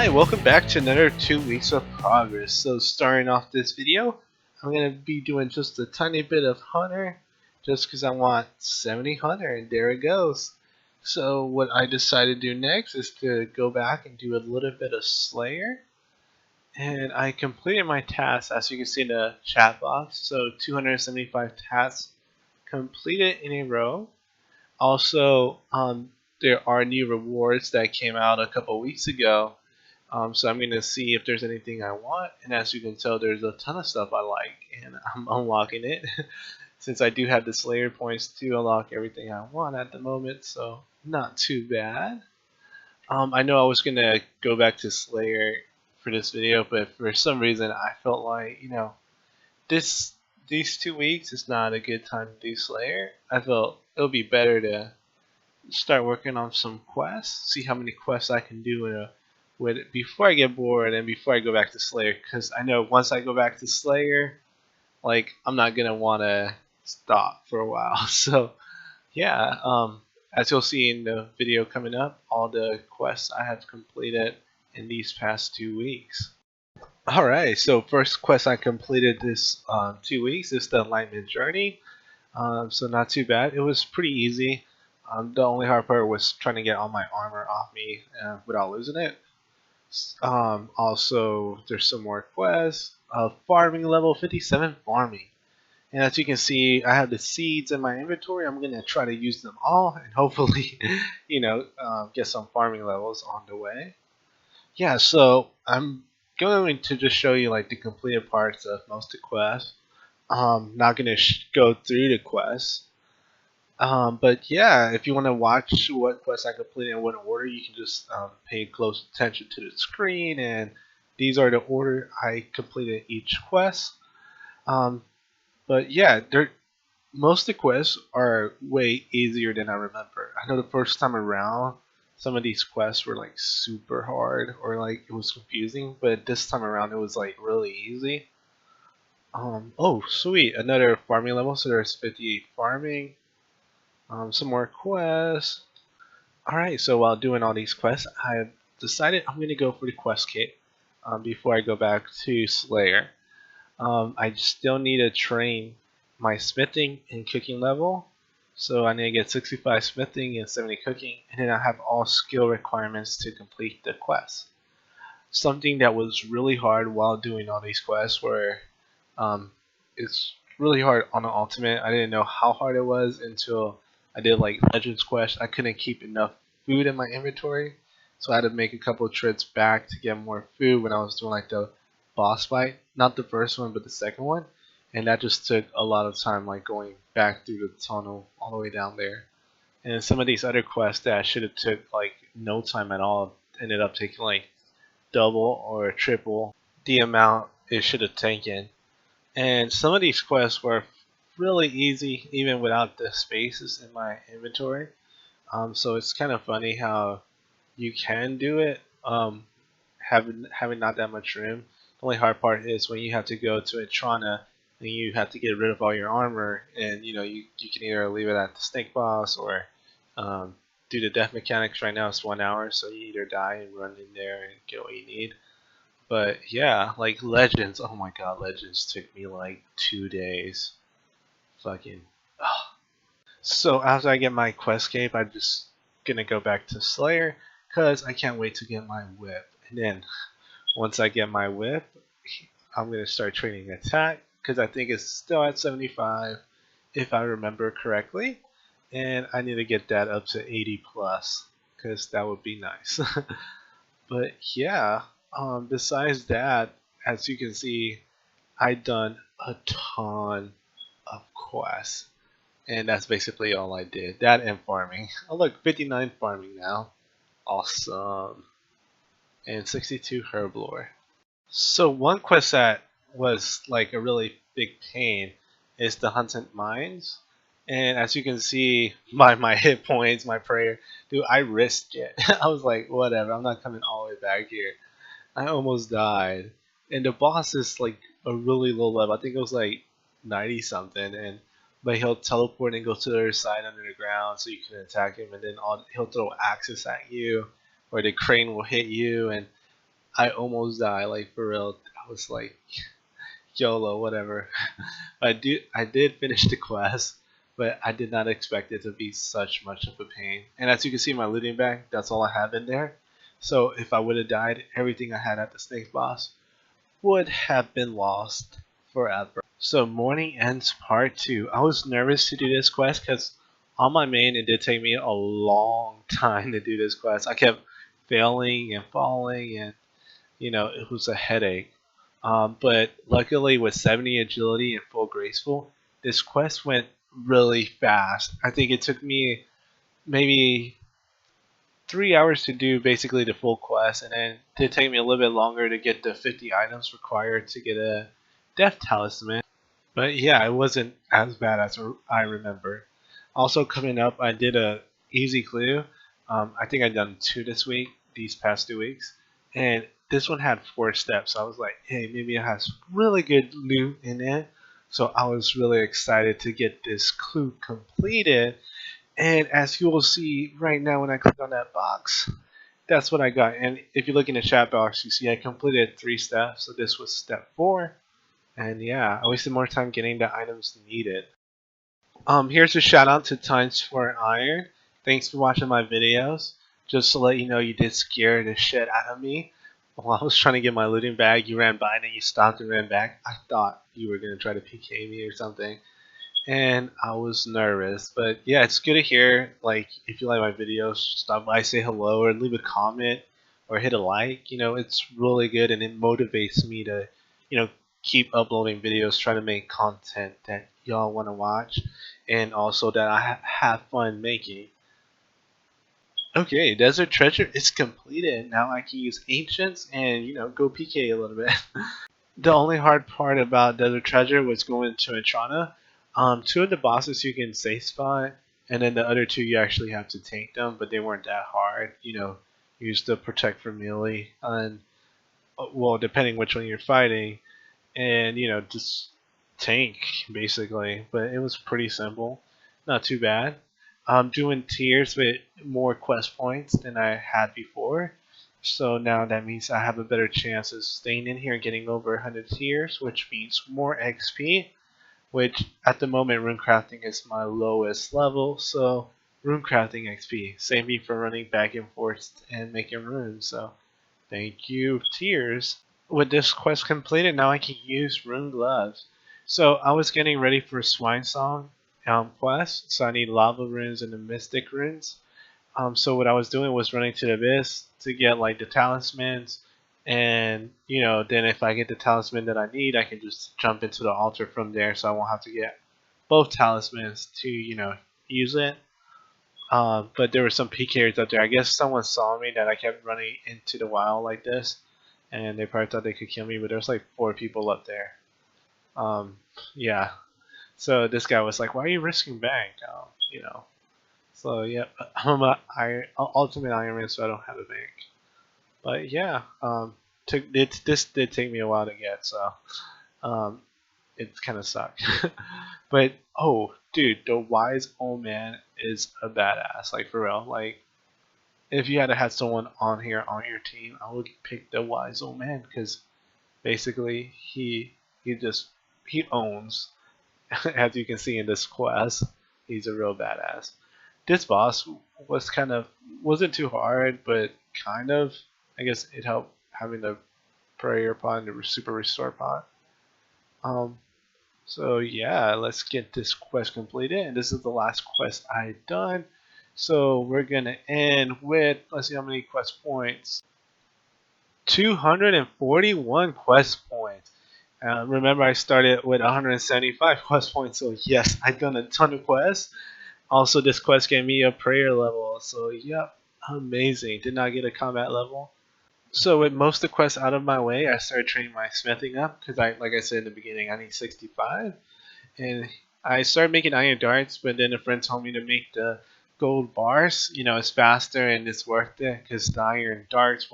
Hi, welcome back to another 2 weeks of progress. So starting off this video, I'm going to be doing just a tiny bit of Hunter, just because I want 70 Hunter, and there it goes. So what I decided to do next is to go back and do a little bit of Slayer, and I completed my task as you can see in the chat box. So 275 tasks completed in a row. Also, there are new rewards that came out a couple weeks ago. So I'm going to see if there's anything I want, and as you can tell, there's a ton of stuff I like, and I'm unlocking it since I do have the Slayer points to unlock everything I want at the moment, so not too bad. I know I was going to go back to Slayer for this video, but for some reason I felt like, this these 2 weeks is not a good time to do Slayer. I felt it would be better to start working on some quests, see how many quests I can do with it before I get bored and before I go back to Slayer. Because I know once I go back to Slayer, like I'm not gonna want to stop for a while. So yeah, as you'll see in the video coming up, all the quests I have completed in these past 2 weeks. All right, so first quest I completed this 2 weeks is the Enlightenment Journey. So not too bad. It was pretty easy. The only hard part was trying to get all my armor off me without losing it. Also, there's some more quests. Farming level 57 farming. And as you can see, I have the seeds in my inventory. I'm gonna try to use them all and hopefully, get some farming levels on the way. Yeah, so I'm going to just show you like the completed parts of most of the quests. Not gonna go through the quests. But yeah, if you want to watch what quests I completed in what order, you can just pay close attention to the screen, and these are the order I completed each quest. Um, but yeah, most of the quests are way easier than I remember. I know the first time around, some of these quests were like super hard or like it was confusing, but this time around it was like really easy. Oh sweet, another farming level, so there's 58 farming. Some more quests. Alright, so while doing all these quests, I've decided I'm going to go for the quest kit before I go back to Slayer. I still need to train my smithing and cooking level. So I need to get 65 smithing and 70 cooking, and then I have all skill requirements to complete the quest. Something that was really hard while doing all these quests were um, it's really hard on the ultimate. I didn't know how hard it was until I did like Legends quest. I couldn't keep enough food in my inventory, so I had to make a couple of trips back to get more food when I was doing like the boss fight. Not the first one, but the second one, and that just took a lot of time, like going back through the tunnel all the way down there. And some of these other quests that I should have took like no time at all ended up taking like double or triple the amount it should have taken. And some of these quests were really easy even without the spaces in my inventory. So it's kind of funny how you can do it having not that much room. The only hard part is when you have to go to Etrana and you have to get rid of all your armor, and you can either leave it at the snake boss or do the death mechanics. Right now it's 1 hour, so you either die and run in there and get what you need. But yeah, like Legends, oh my god, Legends took me like 2 days. Fucking. Ugh. So after I get my quest cape, I'm just gonna go back to Slayer, because I can't wait to get my whip. And then once I get my whip, I'm gonna start training attack, because I think it's still at 75, if I remember correctly. And I need to get that up to 80 plus, because that would be nice. But yeah, besides that, as you can see, I done a ton of quests, and that's basically all I did. That and farming. Oh look, 59 farming now. Awesome. And 62 herb lore. So one quest that was like a really big pain is the Haunted Mines. And as you can see by my hit points, my prayer, dude, I risked it. I was like, whatever, I'm not coming all the way back here. I almost died. And the boss is like a really low level. I think it was like 90 something, and but he'll teleport and go to the other side under the ground so you can attack him, and then he'll throw axes at you, or the crane will hit you, and I almost died, like for real. I was like, YOLO, whatever. I did finish the quest, but I did not expect it to be such much of a pain. And as you can see in my looting bag, that's all I have in there. So if I would have died, everything I had at the snake boss would have been lost forever. So morning ends part two. I was nervous to do this quest because on my main it did take me a long time to do this quest. I kept failing and falling, and it was a headache. But luckily, with 70 agility and full graceful, this quest went really fast. I think it took me maybe 3 hours to do basically the full quest, and then it did take me a little bit longer to get the 50 items required to get a death talisman. But yeah, it wasn't as bad as I remember. Also coming up, I did a easy clue. I think I done two this week, these past 2 weeks, and this one had 4 steps. I was like, hey, maybe it has really good loot in it. So I was really excited to get this clue completed. And as you will see right now when I click on that box, that's what I got. And if you look in the chat box, you see I completed 3 steps. So this was step 4. And yeah, I wasted more time getting the items needed. Here's a shout out to Times for Iron. Thanks for watching my videos. Just to let you know, you did scare the shit out of me. While I was trying to get my looting bag, you ran by and then you stopped and ran back. I thought you were gonna try to PK me or something, and I was nervous. But yeah, it's good to hear. Like, if you like my videos, stop by, say hello, or leave a comment, or hit a like. It's really good, and it motivates me to, you know, keep uploading videos, try to make content that y'all want to watch, and also that I have fun making. Okay, Desert Treasure is completed. Now I can use Ancients and go PK a little bit. The only hard part about Desert Treasure was going to Entrana. Two of the bosses you can safe spot, and then the other two you actually have to tank them, but they weren't that hard. Use the protect for melee, and well, depending which one you're fighting, and just tank basically. But it was pretty simple, not too bad. I'm doing tiers with more quest points than I had before, so now that means I have a better chance of staying in here and getting over 100 tiers, which means more XP. Which at the moment runecrafting is my lowest level, so runecrafting XP. Save me for running back and forth and making runes. So thank you, tiers. With this quest completed, now I can use rune gloves. So I was getting ready for Swine Song quest, so I need lava runes and the mystic runes. So what I was doing was running to the abyss to get like the talismans, and then if I get the talisman that I need, I can just jump into the altar from there, so I won't have to get both talismans to use it. But there were some PKers out there. I guess someone saw me that I kept running into the wild like this, and they probably thought they could kill me. But there's like 4 people up there. Yeah. So this guy was like, "Why are you risking bank?" So yeah, I'm a ultimate Ironman, so I don't have a bank. But yeah, this did take me a while to get, so um, it kind of sucked. But oh, dude, the wise old man is a badass. Like for real. Like if you had to have someone on here on your team, I would pick the wise old man because basically he just he owns. As you can see in this quest, he's a real badass. This boss was wasn't too hard, but kind of. I guess it helped having the prayer pot and the super restore pot. Um, so yeah, let's get this quest completed, and this is the last quest I done. So we're gonna end with, let's see how many quest points. 241 quest points. Remember, I started with 175 quest points, so yes, I've done a ton of quests. Also, this quest gave me a prayer level, so yep, amazing. Did not get a combat level. So with most of the quests out of my way, I started training my smithing up because like I said in the beginning, I need 65, and I started making iron darts. But then a friend told me to make the gold bars. It's faster and it's worth it because the iron darts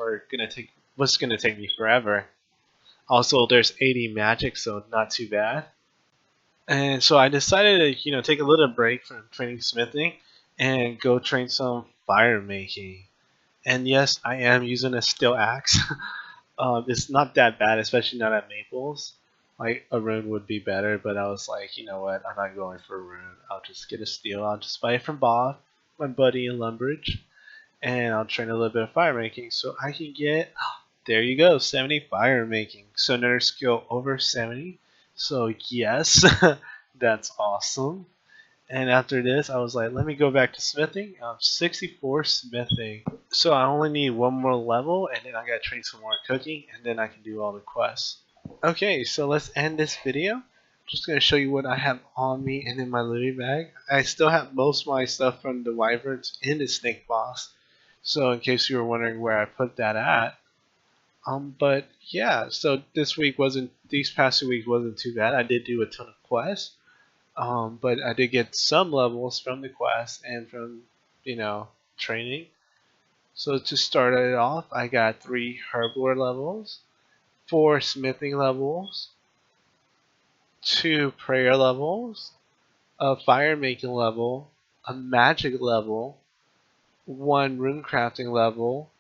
was gonna take me forever. Also, there's 80 magic, so not too bad. And so I decided to, take a little break from training smithing and go train some fire making. And yes, I am using a steel axe. It's not that bad, especially not at Maples. Like a rune would be better, but I was like, you know what? I'm not going for a rune. I'll just get a steel. I'll just buy it from Bob, my buddy in Lumbridge, and I'll train a little bit of fire making so I can get. There you go, 70 fire making. So another skill over 70. So yes, that's awesome. And after this, I was like, let me go back to smithing. 64 smithing. So I only need one more level, and then I gotta train some more cooking, and then I can do all the quests. Okay, so let's end this video. Just gonna show you what I have on me and in my looting bag. I still have most of my stuff from the wyverns in the snake boss. So in case you were wondering where I put that at. But yeah, so these past 2 weeks wasn't too bad. I did do a ton of quests. But I did get some levels from the quest and from, you know, training. So to start it off, I got 3 herblore levels, 4 smithing levels, 2 prayer levels, a fire making level, a magic level, 1 rune crafting level,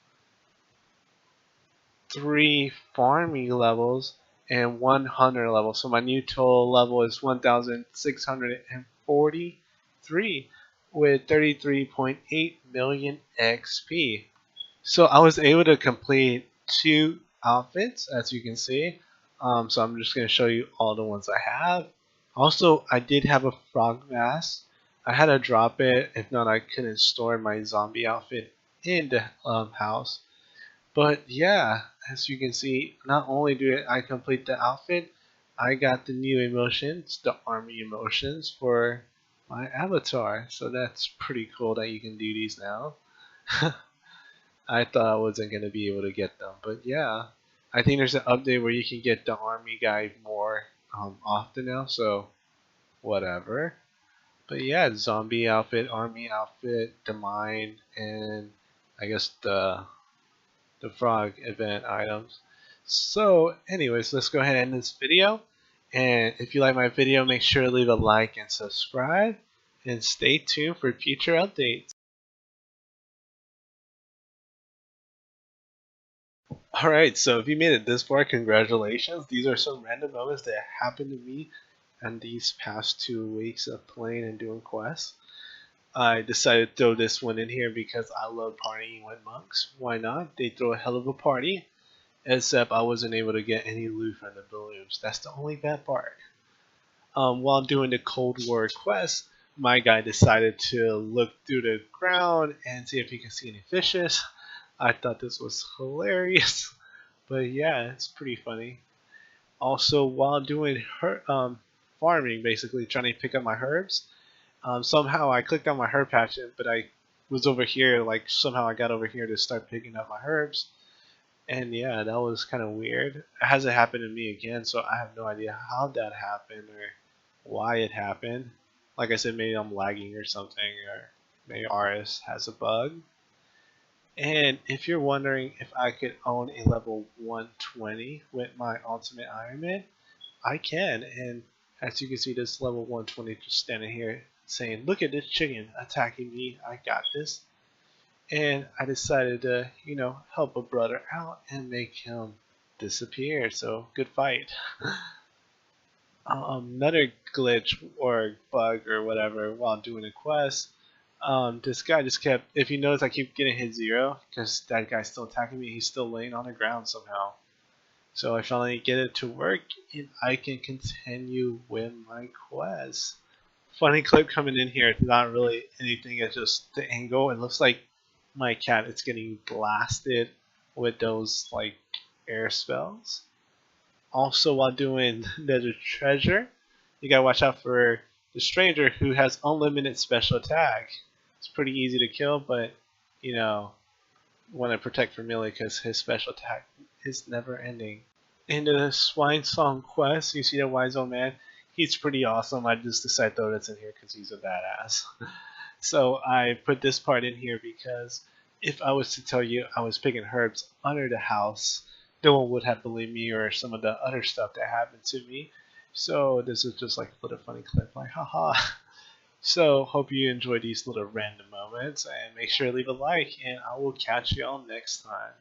3 farming levels, and 1 hunter level. So my new total level is 1,643 with 33.8 million XP. So I was able to complete 2 outfits, as you can see. So I'm just going to show you all the ones I have. Also, I did have a frog mask. I had to drop it, if not I couldn't store my zombie outfit in the house. But yeah, as you can see, not only do I complete the outfit, I got the new emotions, the army emotions for my avatar. So that's pretty cool that you can do these now. I thought I wasn't going to be able to get them, but yeah. I think there's an update where you can get the army guy more often now, so whatever. But yeah, zombie outfit, army outfit, the mine, and I guess the frog event items. So anyways, let's go ahead and end this video. And if you like my video, make sure to leave a like and subscribe. And stay tuned for future updates. Alright, so if you made it this far, congratulations. These are some random moments that happened to me in these past 2 weeks of playing and doing quests. I decided to throw this one in here because I love partying with monks. Why not? They throw a hell of a party. Except I wasn't able to get any loot from the balloons. That's the only bad part. While doing the Cold War quest, my guy decided to look through the ground and see if he could see any fishes. I thought this was hilarious, but yeah, it's pretty funny. Also, while doing farming, basically trying to pick up my herbs, somehow I clicked on my herb patch, but I was over here, like somehow I got over here to start picking up my herbs. And yeah, that was kind of weird. It hasn't happened to me again, so I have no idea how that happened or why it happened. Like I said, maybe I'm lagging or something, or maybe RS has a bug. And if you're wondering if I could own a level 120 with my Ultimate Ironman, I can. And as you can see, this level 120 just standing here saying, "Look at this chicken attacking me. I got this." And I decided to, help a brother out and make him disappear. So good fight. Another glitch or bug or whatever while doing a quest. This guy just kept. If you notice, I keep getting hit 0 because that guy's still attacking me. He's still laying on the ground somehow. So I finally get it to work, and I can continue with my quest. Funny clip coming in here. It's not really anything. It's just the angle. It looks like my cat is getting blasted with those like air spells. Also, while doing Desert Treasure, you gotta watch out for the stranger who has unlimited special attack. It's pretty easy to kill, but you know, want to protect Vermillion because his special attack is never ending. In the Swine Song quest, you see the wise old man. He's pretty awesome. I just decided to throw this in here because he's a badass. So I put this part in here because if I was to tell you I was picking herbs under the house, no one would have believed me or some of the other stuff that happened to me. So this is just like a little funny clip, like haha. So hope you enjoy these little random moments and make sure to leave a like and I will catch y'all next time.